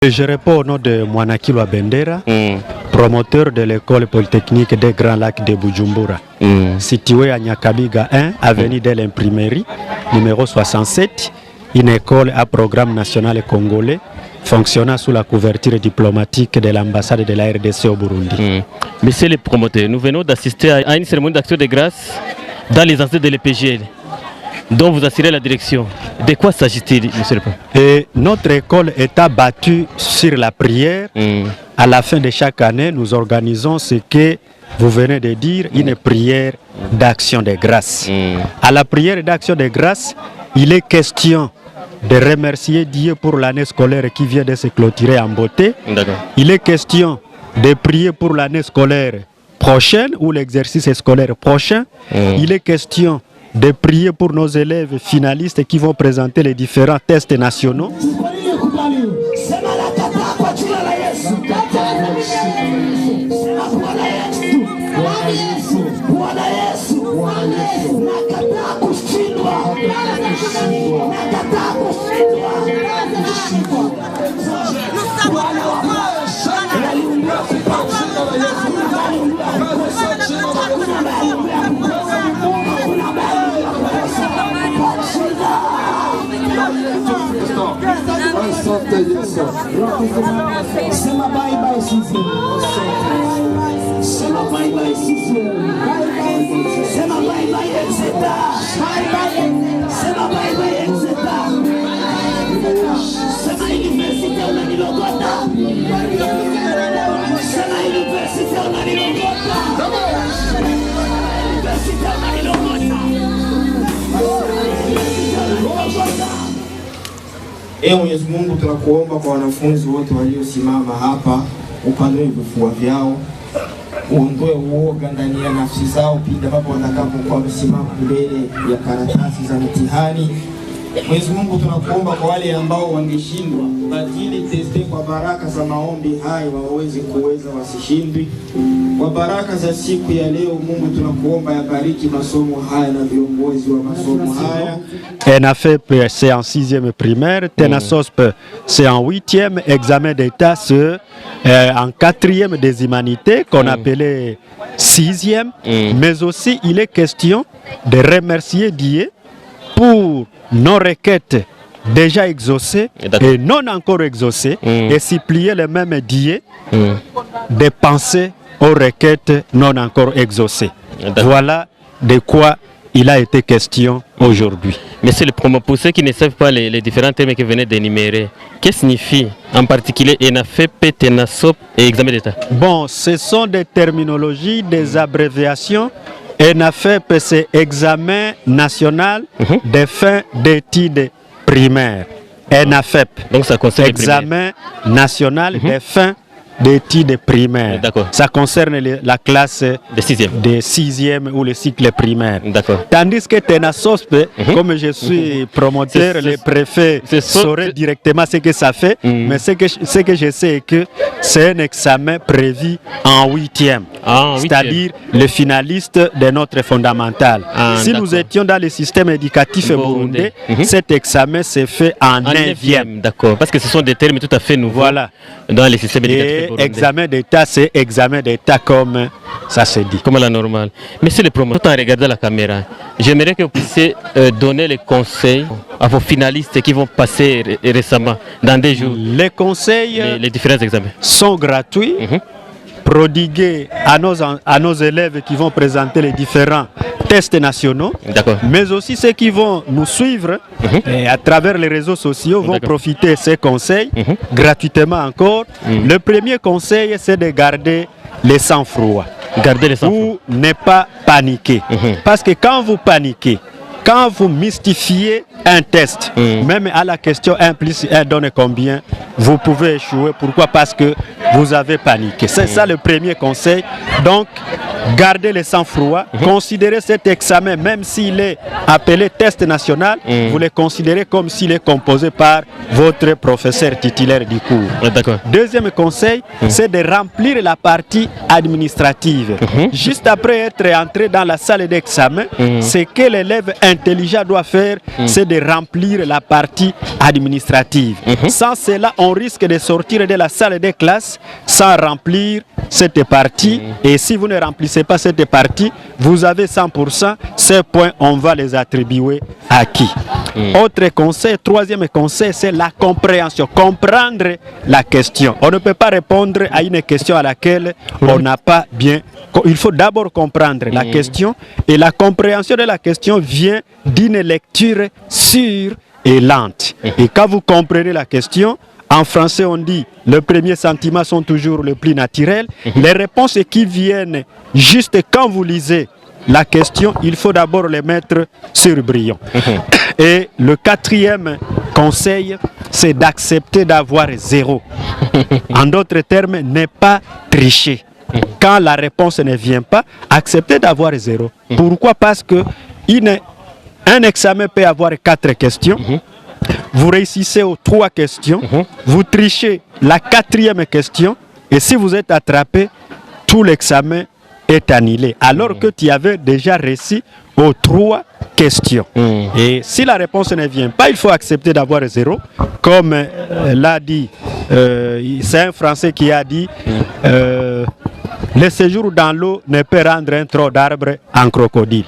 Je réponds au nom de Mwanakilwa Bendera, promoteur de l'école polytechnique des Grands Lacs de Bujumbura, située à Nyakabiga 1, avenue de l'Imprimerie, numéro 67, une école à programme national congolais, fonctionnant sous la couverture diplomatique de l'ambassade de la RDC au Burundi. Monsieur le promoteur, nous venons d'assister à une cérémonie d'action de grâce dans les anciens de l'EPGL, dont vous assurez la direction. De quoi s'agit-il, monsieur le promoteur? Et notre école est abattue sur la prière. À la fin de chaque année, nous organisons ce que vous venez de dire, une prière d'action de grâce. À la prière d'action de grâce, il est question de remercier Dieu pour l'année scolaire qui vient de se clôturer en beauté. Il est question de prier pour l'année scolaire prochaine ou l'exercice scolaire prochain. Il est question de prier pour nos élèves finalistes qui vont présenter les différents tests nationaux. Sema bye bye CCM. Sema bye bye CCM. Sema bye bye Exeta. Sema bye bye Exeta. Sema université unanilogota. Sema université unanilogota. Université unanilogota. Mwenyezi Mungu, tunakuomba kwa wanafunzi wote waliosimama hapa, upanue vifua vyao, uondoe uoga ndani ya nafsi zao pindi ambapo watakapokuwa wamesimama mbele ya karatasi za mitihani. Mwenyezi Mungu, tunakuomba kwa wale ambao wangeshindwa, badili teste kwa baraka za maombi haya waweze kuweza wasishindwe. Kwa baraka za siku ya leo, Mungu tunakuomba yabariki masomo haya na viongozi wa masomo haya. ENAFEP c'est en 6e primaire, TENASOSP c'est en 8e, examen d'état c'est en 4e des humanités qu'on appelait 6e, mais aussi il est question de remercier Dieu pour nos requêtes déjà exaucées et non encore exaucées et supplier le même Dieu de penser aux requêtes non encore exaucées. Voilà de quoi il a été question aujourd'hui. Monsieur le promoteur, pour ceux qui ne savent pas les différents termes que vous venez d'énumérer, qu'est-ce que signifie en particulier ENAFEP, TENASOP et examen d'état? Bon, ce sont des terminologies, des abréviations. ENAFEP, c'est examen national de fin d'études primaires. ENAFEP, donc ça concerne examen national de fin d'études primaires. Ça concerne la classe de 6e ou le cycle primaire. Tandis que TENASOSP, comme je suis promoteur, le préfet saurait directement ce que ça fait, mais ce que je sais est que c'est un examen prévu en 8e, c'est-à-dire le finaliste de notre fondamental. Si nous étions dans le système éducatif burundais, cet examen s'est fait en 9e. D'accord, parce que ce sont des termes tout à fait nouveaux dans le système éducatif. Examen d'état, c'est examen d'état comme ça se dit. Comme la normale. Monsieur le promoteur, tout en regardant la caméra, j'aimerais que vous puissiez donner les conseils à vos finalistes qui vont passer récemment dans des jours. Les conseils les différents examens sont gratuits, prodigués à nos élèves qui vont présenter les différents tests nationaux, mais aussi ceux qui vont nous suivre et à travers les réseaux sociaux vont profiter de ces conseils gratuitement encore. Le premier conseil, c'est de garder le sang-froid. Ou ne pas paniquer. Parce que quand vous paniquez, quand vous mystifiez un test, même à la question 1 plus 1 donne combien, vous pouvez échouer. Pourquoi? Parce que vous avez paniqué. C'est ça le premier conseil. Donc, gardez le sang-froid. Considérez cet examen, même s'il est appelé test national, vous le considérez comme s'il est composé par votre professeur titulaire du cours. Deuxième conseil, c'est de remplir la partie administrative. Juste après être entré dans la salle d'examen, c'est que l'élève intelligent doit faire, c'est de remplir la partie administrative. Sans cela, on risque de sortir de la salle des classes sans remplir cette partie. Et si vous ne remplissez pas cette partie, vous avez 100%. Ces points, on va les attribuer à qui? Autre conseil, troisième conseil, c'est la compréhension. Comprendre la question. On ne peut pas répondre à une question à laquelle on n'a pas bien... Il faut d'abord comprendre la question, et la compréhension de la question vient d'une lecture sûre et lente. Et quand vous comprenez la question, en français on dit les premiers sentiments sont toujours les plus naturels. Les réponses qui viennent juste quand vous lisez la question, il faut d'abord les mettre sur brillant. Et le quatrième conseil, c'est d'accepter d'avoir 0. En d'autres termes, ne pas tricher. Quand la réponse ne vient pas, acceptez d'avoir 0. Pourquoi? Parce que un examen peut avoir 4 questions. Vous réussissez aux 3 questions. Vous trichez la 4e question. Et si vous êtes attrapé, tout l'examen est annulé. Alors que tu avais déjà réussi aux 3 questions. Et si la réponse ne vient pas, il faut accepter d'avoir 0. Comme l'a dit, c'est un Français qui a dit... le séjour dans l'eau ne peut rendre un tronc d'arbre en crocodile.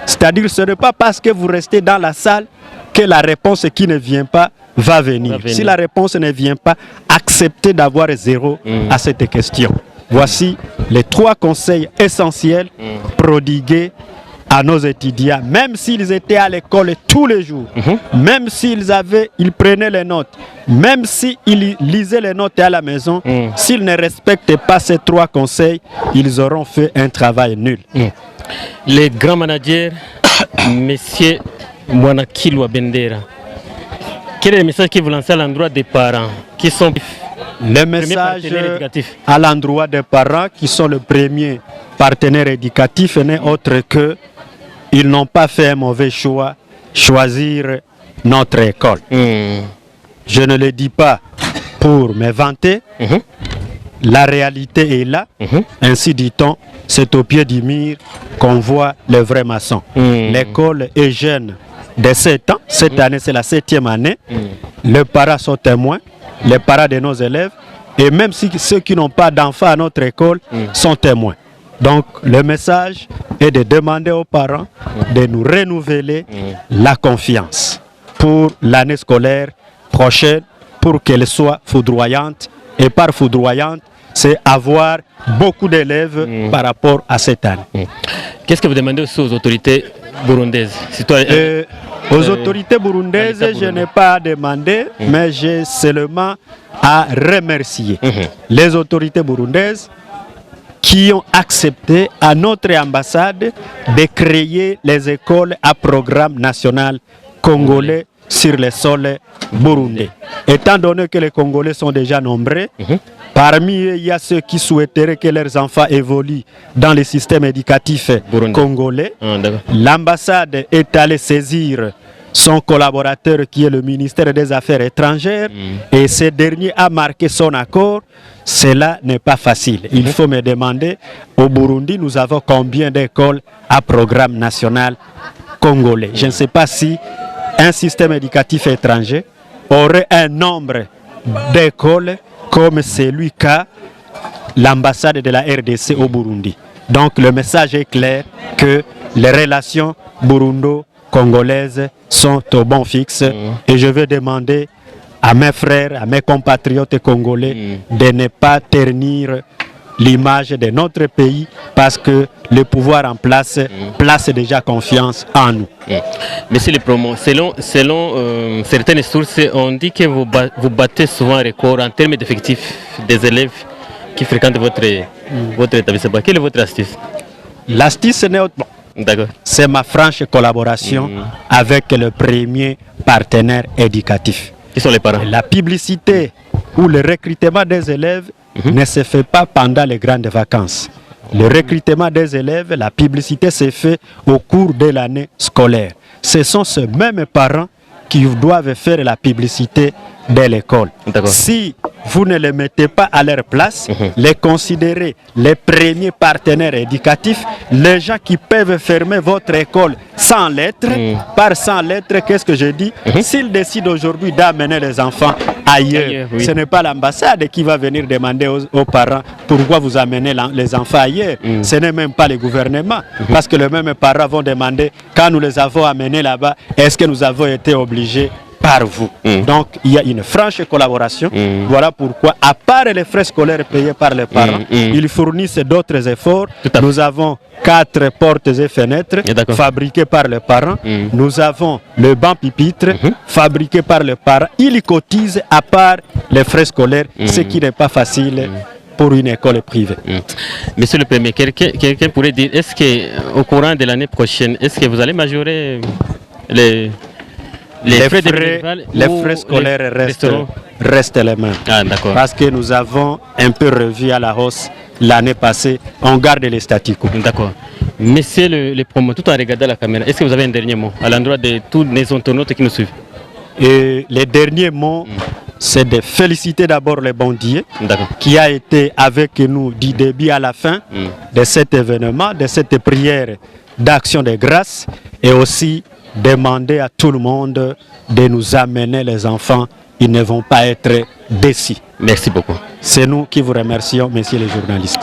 C'est-à-dire, ce n'est pas parce que vous restez dans la salle que la réponse qui ne vient pas va venir. Si la réponse ne vient pas, acceptez d'avoir 0 à cette question. Voici les 3 conseils essentiels prodigués à nos étudiants, même s'ils étaient à l'école tous les jours, même s'ils prenaient les notes, même s'ils lisaient les notes à la maison, s'ils ne respectent pas ces 3 conseils, ils auront fait un travail nul. Les grands managers, Monsieur Mwanakilwa Bendera, quel est le message que vous lancez à l'endroit des parents qui sont les messages à l'endroit des parents qui sont le premier partenaire éducatif n'est autre que ils n'ont pas fait un mauvais choix, choisir notre école. Je ne le dis pas pour me vanter, la réalité est là, ainsi dit-on, c'est au pied du mur qu'on voit les vrais maçons. L'école est jeune de 7 ans, cette année c'est la 7e année, les parents sont témoins, les parents de nos élèves, et même si ceux qui n'ont pas d'enfants à notre école sont témoins. Donc le message est de demander aux parents de nous renouveler la confiance pour l'année scolaire prochaine, pour qu'elle soit foudroyante. Et par foudroyante, c'est avoir beaucoup d'élèves par rapport à cette année. Qu'est-ce que vous demandez aussi aux autorités burundaises? Aux autorités burundaises, je n'ai pas demandé, mais j'ai seulement à remercier les autorités burundaises qui ont accepté à notre ambassade de créer les écoles à programme national congolais sur le sol burundais. Étant donné que les Congolais sont déjà nombreux, parmi eux, il y a ceux qui souhaiteraient que leurs enfants évoluent dans le système éducatif congolais. L'ambassade est allée saisir son collaborateur qui est le ministère des Affaires étrangères et ce dernier a marqué son accord. Cela n'est pas facile. Il faut me demander, au Burundi, nous avons combien d'écoles à programme national congolais? Je ne sais pas si un système éducatif étranger aurait un nombre d'écoles comme celui qu'a l'ambassade de la RDC au Burundi. Donc le message est clair que les relations burundo-congolaises sont au bon fixe et je veux demander à mes frères, à mes compatriotes congolais de ne pas ternir l'image de notre pays parce que le pouvoir en place place déjà confiance en nous. Monsieur le promo, selon certaines sources, on dit que vous battez souvent un record en termes d'effectifs des élèves qui fréquentent votre établissement. Quelle est votre astuce? L'astuce, c'est ma franche collaboration avec le premier partenaire éducatif. Qui sont les parents? La publicité ou le recrutement des élèves ne se fait pas pendant les grandes vacances. Le recrutement des élèves, la publicité se fait au cours de l'année scolaire. Ce sont ces mêmes parents qui doivent faire la publicité de l'école. Si vous ne les mettez pas à leur place, les considérez les premiers partenaires éducatifs, les gens qui peuvent fermer votre école sans lettres, par sans lettres, qu'est-ce que je dis? S'ils décident aujourd'hui d'amener les enfants ailleurs, ce n'est pas l'ambassade qui va venir demander aux parents pourquoi vous amenez les enfants ailleurs. Ce n'est même pas le gouvernement, parce que les mêmes parents vont demander, quand nous les avons amenés là-bas, est-ce que nous avons été obligés par vous? Donc il y a une franche collaboration. Voilà pourquoi, à part les frais scolaires payés par les parents, ils fournissent d'autres efforts. Nous avons 4 portes et fenêtres fabriquées par les parents. Nous avons le banc pupitre fabriqué par les parents. Ils cotisent à part les frais scolaires, ce qui n'est pas facile pour une école privée. Monsieur le Premier, quelqu'un pourrait dire, est-ce qu'au courant de l'année prochaine, est-ce que vous allez majorer les frais scolaires restent les mêmes. Parce que nous avons un peu revu à la hausse l'année passée. On garde les statu quo. D'accord. Monsieur le promoteur, tout en regardant la caméra, est-ce que vous avez un dernier mot à l'endroit de tous les internautes qui nous suivent? Et les derniers mots, c'est de féliciter d'abord les Bondiers qui a été avec nous du début à la fin de cet événement, de cette prière d'action de grâce, et aussi demander à tout le monde de nous amener les enfants. Ils ne vont pas être déçus. Merci beaucoup. C'est nous qui vous remercions, messieurs les journalistes.